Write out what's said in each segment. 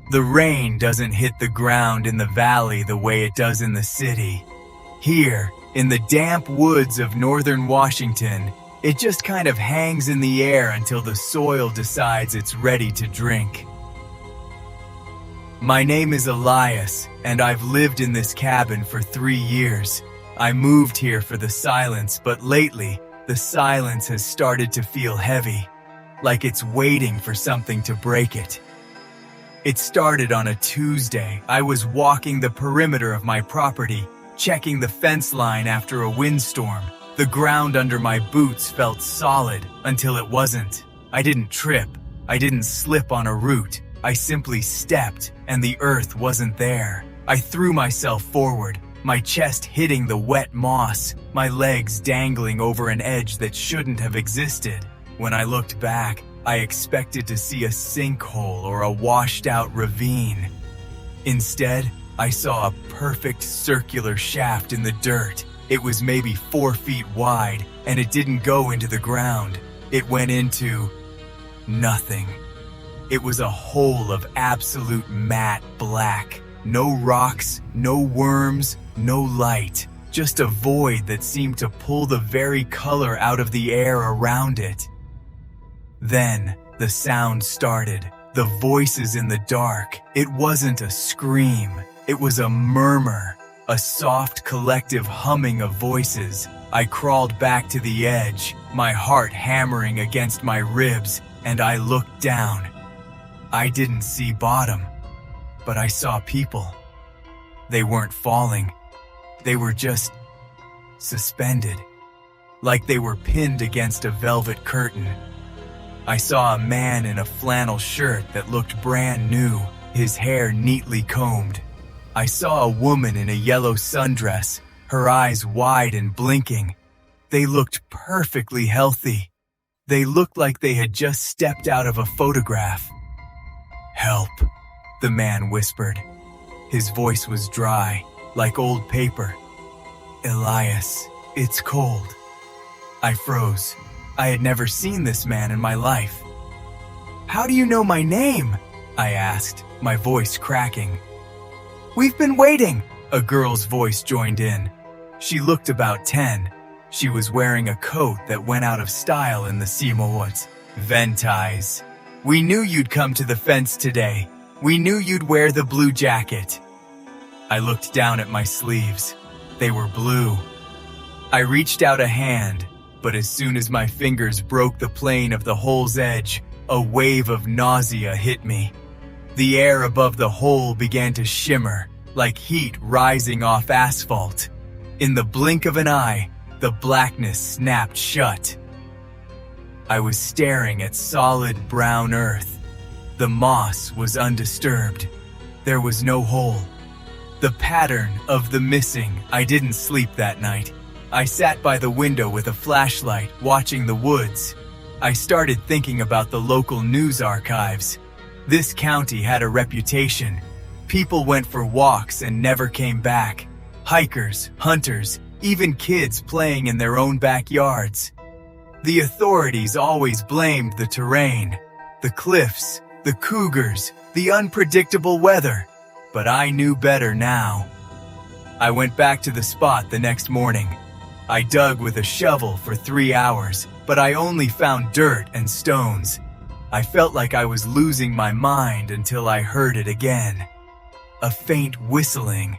The rain doesn't hit the ground in the valley the way it does in the city. Here, in the damp woods of northern Washington, it just kind of hangs in the air until the soil decides it's ready to drink. My name is Elias, and I've lived in this cabin for 3 years. I moved here for the silence, but lately, the silence has started to feel heavy, like it's waiting for something to break it. It started on a Tuesday. I was walking the perimeter of my property, checking the fence line after a windstorm. The ground under my boots felt solid until it wasn't. I didn't trip. I didn't slip on a root. I simply stepped, and the earth wasn't there. I threw myself forward, my chest hitting the wet moss, my legs dangling over an edge that shouldn't have existed. When I looked back, I expected to see a sinkhole or a washed-out ravine. Instead, I saw a perfect circular shaft in the dirt. It was maybe 4 feet wide, and it didn't go into the ground. It went into nothing. It was a hole of absolute matte black. No rocks, no worms, no light. Just a void that seemed to pull the very color out of the air around it. Then, the sound started. The voices in the dark. It wasn't a scream. It was a murmur. A soft collective humming of voices. I crawled back to the edge, my heart hammering against my ribs, and I looked down. I didn't see bottom, but I saw people. They weren't falling. They were just suspended, like they were pinned against a velvet curtain. I saw a man in a flannel shirt that looked brand new, his hair neatly combed. I saw a woman in a yellow sundress, her eyes wide and blinking. They looked perfectly healthy. They looked like they had just stepped out of a photograph. "Help," the man whispered. His voice was dry, like old paper. "Elias, it's cold." I froze. I had never seen this man in my life. "How do you know my name?" I asked, my voice cracking. "We've been waiting," a girl's voice joined in. She looked about 10. She was wearing a coat that went out of style in the Simots. "Ventais. We knew you'd come to the fence today. We knew you'd wear the blue jacket." I looked down at my sleeves. They were blue. I reached out a hand, but as soon as my fingers broke the plane of the hole's edge, a wave of nausea hit me. The air above the hole began to shimmer, like heat rising off asphalt. In the blink of an eye, the blackness snapped shut. I was staring at solid brown earth. The moss was undisturbed. There was no hole. The pattern of the missing. I didn't sleep that night. I sat by the window with a flashlight, watching the woods. I started thinking about the local news archives. This county had a reputation. People went for walks and never came back. Hikers, hunters, even kids playing in their own backyards. The authorities always blamed the terrain, the cliffs, the cougars, the unpredictable weather. But I knew better now. I went back to the spot the next morning. I dug with a shovel for 3 hours, but I only found dirt and stones. I felt like I was losing my mind until I heard it again. A faint whistling.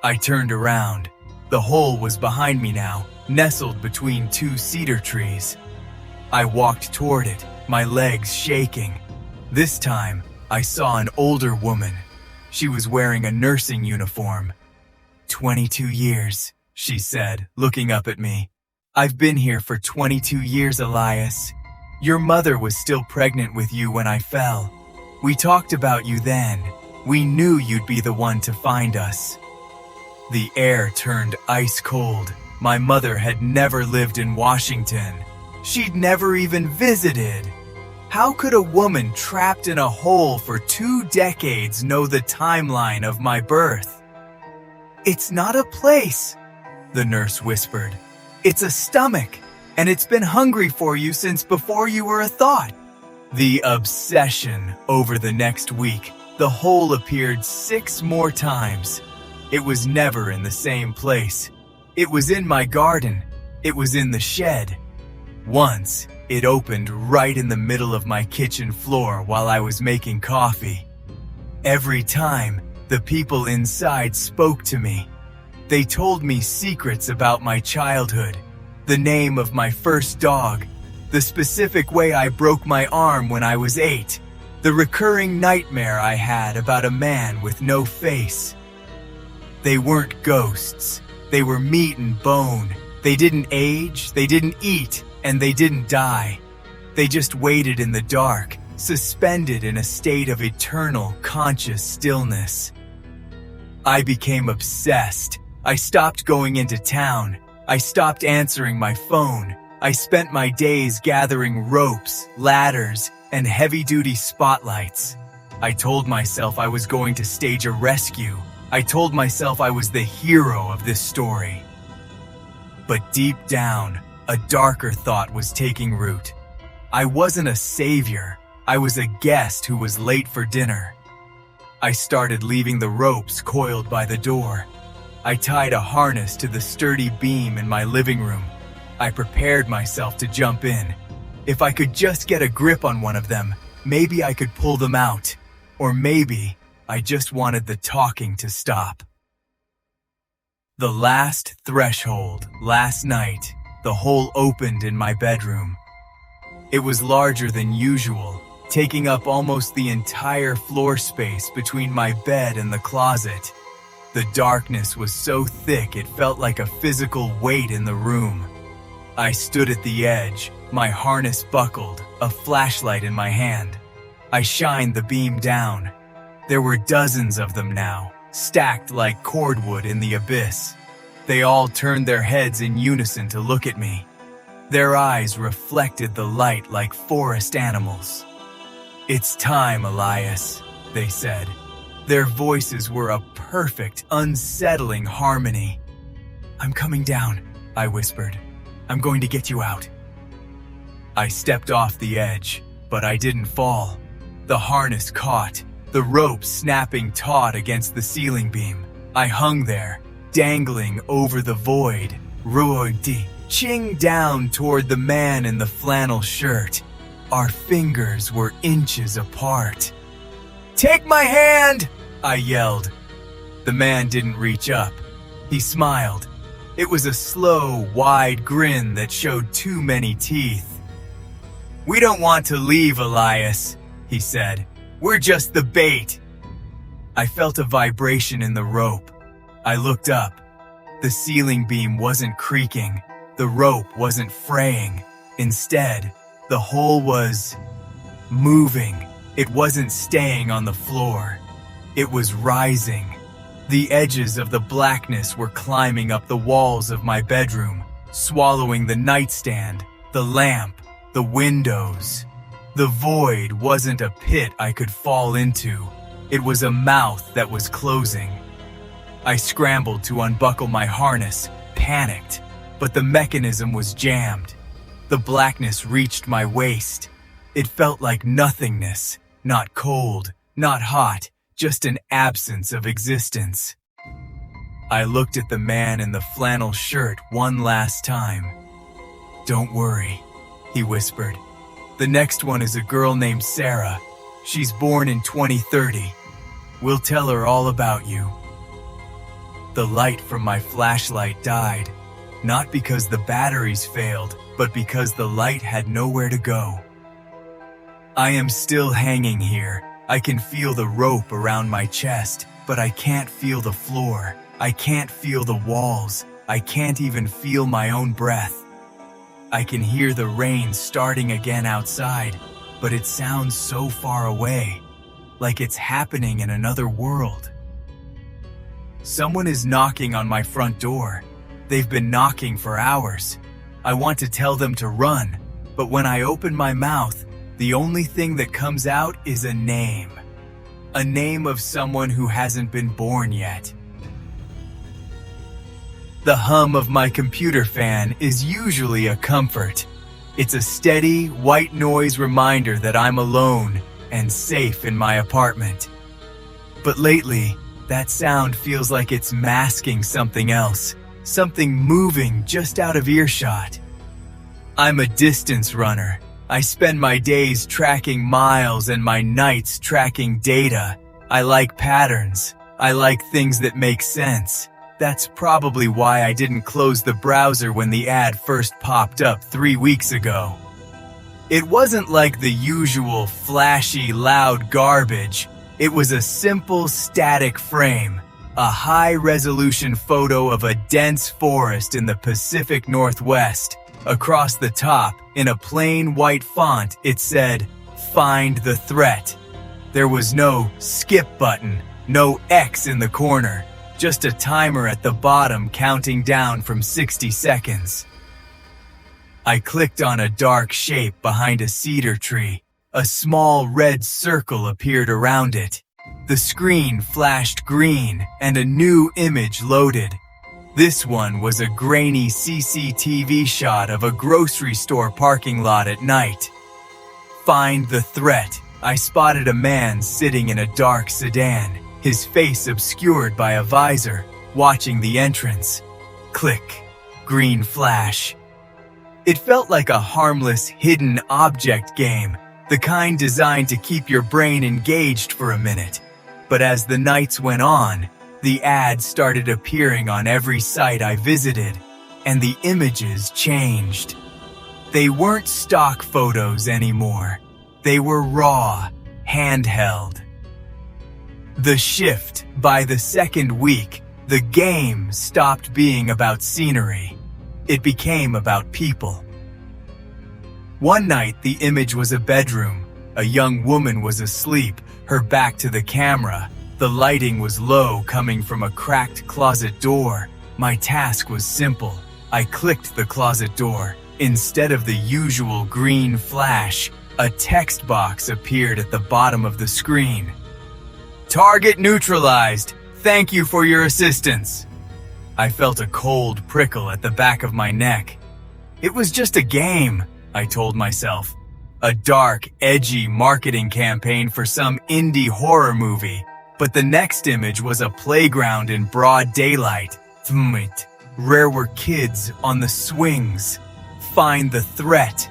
I turned around. The hole was behind me now, nestled between 2 cedar trees. I walked toward it, my legs shaking. This time, I saw an older woman. She was wearing a nursing uniform. 22 years, she said, looking up at me. "I've been here for 22 years, Elias. Your mother was still pregnant with you when I fell. We talked about you then. We knew you'd be the one to find us." The air turned ice cold. My mother had never lived in Washington. She'd never even visited. How could a woman trapped in a hole for 2 decades know the timeline of my birth? "It's not a place," the nurse whispered. "It's a stomach, and it's been hungry for you since before you were a thought." The obsession over the next week The hole appeared 6 more times. It was never in the same place. It was in my garden. It was in the shed. Once, it opened right in the middle of my kitchen floor while I was making coffee. Every time, the people inside spoke to me. They told me secrets about my childhood, the name of my first dog, the specific way I broke my arm when I was 8, the recurring nightmare I had about a man with no face. They weren't ghosts. They were meat and bone. They didn't age, they didn't eat, and they didn't die. They just waited in the dark, suspended in a state of eternal, conscious stillness. I became obsessed. I stopped going into town. I stopped answering my phone. I spent my days gathering ropes, ladders, and heavy-duty spotlights. I told myself I was going to stage a rescue. I told myself I was the hero of this story. But deep down, a darker thought was taking root. I wasn't a savior. I was a guest who was late for dinner. I started leaving the ropes coiled by the door. I tied a harness to the sturdy beam in my living room. I prepared myself to jump in. If I could just get a grip on one of them, maybe I could pull them out. Or maybe I just wanted the talking to stop. The last threshold, last night, the hole opened in my bedroom. It was larger than usual, taking up almost the entire floor space between my bed and the closet. The darkness was so thick it felt like a physical weight in the room. I stood at the edge, my harness buckled, a flashlight in my hand. I shined the beam down. There were dozens of them now, stacked like cordwood in the abyss. They all turned their heads in unison to look at me. Their eyes reflected the light like forest animals. "It's time, Elias," they said. Their voices were a perfect, unsettling harmony. "I'm coming down," I whispered. "I'm going to get you out." I stepped off the edge, but I didn't fall. The harness caught, the rope snapping taut against the ceiling beam. I hung there, dangling over the void, reaching down toward the man in the flannel shirt. Our fingers were inches apart. "Take my hand!" I yelled. The man didn't reach up. He smiled. It was a slow, wide grin that showed too many teeth. "We don't want to leave, Elias," he said. "We're just the bait." I felt a vibration in the rope. I looked up. The ceiling beam wasn't creaking. The rope wasn't fraying. Instead, the hole was moving. It wasn't staying on the floor. It was rising. The edges of the blackness were climbing up the walls of my bedroom, swallowing the nightstand, the lamp, the windows. The void wasn't a pit I could fall into. It was a mouth that was closing. I scrambled to unbuckle my harness, panicked, but the mechanism was jammed. The blackness reached my waist. It felt like nothingness, not cold, not hot, just an absence of existence. I looked at the man in the flannel shirt one last time. "Don't worry," he whispered. "The next one is a girl named Sarah. She's born in 2030. We'll tell her all about you." The light from my flashlight died, not because the batteries failed, but because the light had nowhere to go. I am still hanging here. I can feel the rope around my chest, but I can't feel the floor. I can't feel the walls. I can't even feel my own breath. I can hear the rain starting again outside, but it sounds so far away, like it's happening in another world. Someone is knocking on my front door. They've been knocking for hours. I want to tell them to run, but when I open my mouth, the only thing that comes out is a name. A name of someone who hasn't been born yet. The hum of my computer fan is usually a comfort. It's a steady, white noise reminder that I'm alone and safe in my apartment. But lately, that sound feels like it's masking something else, something moving just out of earshot. I'm a distance runner. I spend my days tracking miles and my nights tracking data. I like patterns. I like things that make sense. That's probably why I didn't close the browser when the ad first popped up 3 weeks ago. It wasn't like the usual flashy, loud garbage. It was a simple, static frame, a high-resolution photo of a dense forest in the Pacific Northwest. Across the top, in a plain white font, it said, "Find the threat." There was no skip button, no X in the corner, just a timer at the bottom counting down from 60 seconds. I clicked on a dark shape behind a cedar tree. A small red circle appeared around it. The screen flashed green and a new image loaded. This one was a grainy CCTV shot of a grocery store parking lot at night. Find the threat. I spotted a man sitting in a dark sedan, his face obscured by a visor, watching the entrance. Click. Green flash. It felt like a harmless, hidden object game, the kind designed to keep your brain engaged for a minute. But as the nights went on, the ads started appearing on every site I visited, and the images changed. They weren't stock photos anymore. They were raw, handheld. The shift, by the second week, the game stopped being about scenery. It became about people. One night, the image was a bedroom. A young woman was asleep, her back to the camera. The lighting was low, coming from a cracked closet door. My task was simple. I clicked the closet door. Instead of the usual green flash, a text box appeared at the bottom of the screen. "Target neutralized. Thank you for your assistance." I felt a cold prickle at the back of my neck. It was just a game, I told myself. A dark, edgy marketing campaign for some indie horror movie. But the next image was a playground in broad daylight. Rare were kids on the swings. Find the threat.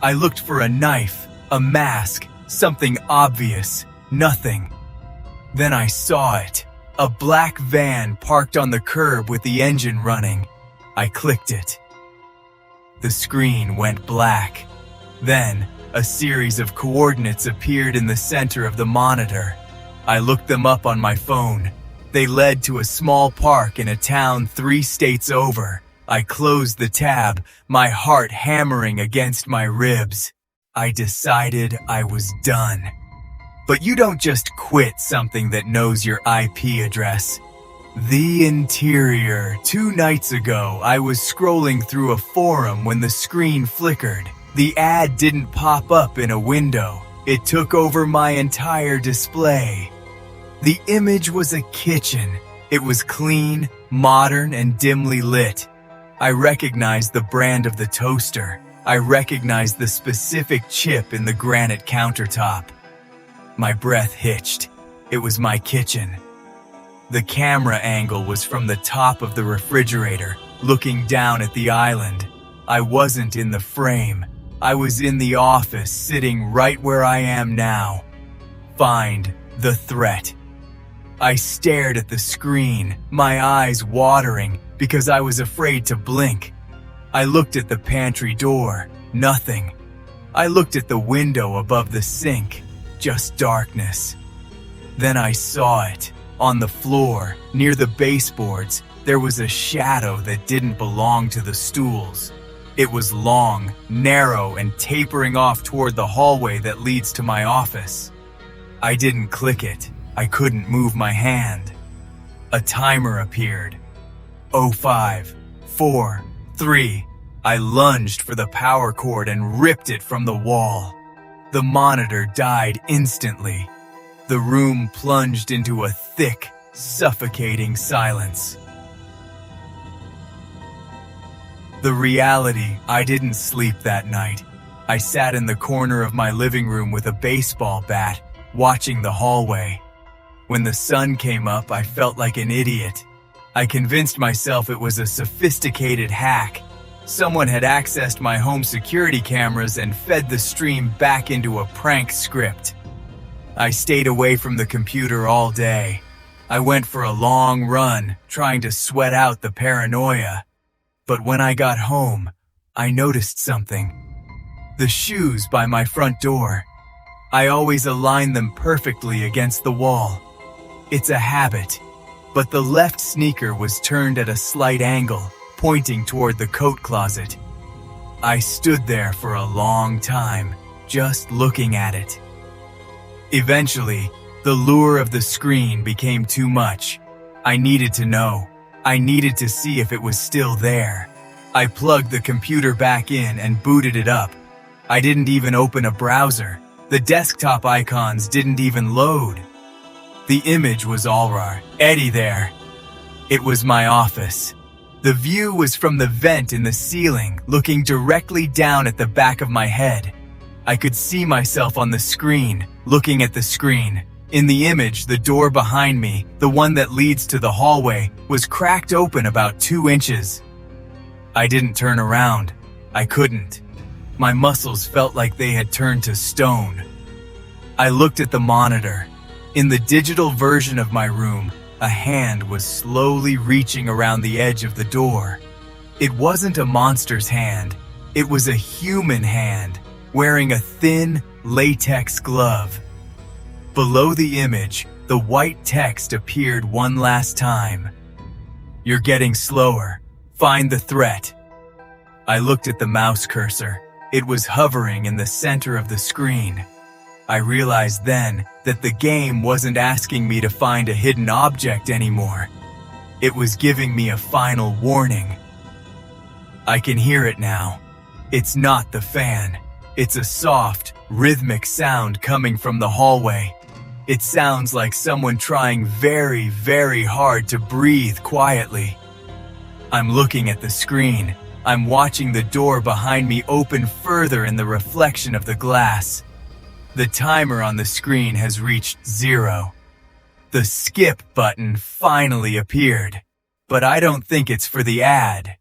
I looked for a knife, a mask, something obvious. Nothing. Then I saw it. A black van parked on the curb with the engine running. I clicked it. The screen went black. Then, a series of coordinates appeared in the center of the monitor. I looked them up on my phone. They led to a small park in a town 3 states over. I closed the tab, my heart hammering against my ribs. I decided I was done. But you don't just quit something that knows your IP address. The interior. 2 nights ago, I was scrolling through a forum when the screen flickered. The ad didn't pop up in a window. It took over my entire display. The image was a kitchen. It was clean, modern, and dimly lit. I recognized the brand of the toaster. I recognized the specific chip in the granite countertop. My breath hitched. It was my kitchen. The camera angle was from the top of the refrigerator, looking down at the island. I wasn't in the frame. I was in the office, sitting right where I am now. Find the threat. I stared at the screen, my eyes watering because I was afraid to blink. I looked at the pantry door. Nothing. I looked at the window above the sink. Just darkness. Then I saw it. On the floor, near the baseboards, there was a shadow that didn't belong to the stools. It was long, narrow, and tapering off toward the hallway that leads to my office. I didn't click it. I couldn't move my hand. A timer appeared. 05, 4, 3. I lunged for the power cord and ripped it from the wall. The monitor died instantly. The room plunged into a thick, suffocating silence. The reality, I didn't sleep that night. I sat in the corner of my living room with a baseball bat, watching the hallway. When the sun came up, I felt like an idiot. I convinced myself it was a sophisticated hack. Someone had accessed my home security cameras and fed the stream back into a prank script. I stayed away from the computer all day. I went for a long run, trying to sweat out the paranoia. But when I got home, I noticed something. The shoes by my front door. I always align them perfectly against the wall. It's a habit, but the left sneaker was turned at a slight angle, pointing toward the coat closet. I stood there for a long time, just looking at it. Eventually, the lure of the screen became too much. I needed to know. I needed to see if it was still there. I plugged the computer back in and booted it up. I didn't even open a browser. The desktop icons didn't even load. The image was already there. It was my office. The view was from the vent in the ceiling, looking directly down at the back of my head. I could see myself on the screen, looking at the screen. In the image, the door behind me, the one that leads to the hallway, was cracked open about 2 inches. I didn't turn around. I couldn't. My muscles felt like they had turned to stone. I looked at the monitor. In the digital version of my room, a hand was slowly reaching around the edge of the door. It wasn't a monster's hand. It was a human hand, wearing a thin, latex glove. Below the image, the white text appeared one last time. "You're getting slower. Find the threat." I looked at the mouse cursor. It was hovering in the center of the screen. I realized then that the game wasn't asking me to find a hidden object anymore. It was giving me a final warning. I can hear it now. It's not the fan. It's a soft, rhythmic sound coming from the hallway. It sounds like someone trying very, very hard to breathe quietly. I'm looking at the screen. I'm watching the door behind me open further in the reflection of the glass. The timer on the screen has reached 0. The skip button finally appeared, but I don't think it's for the ad.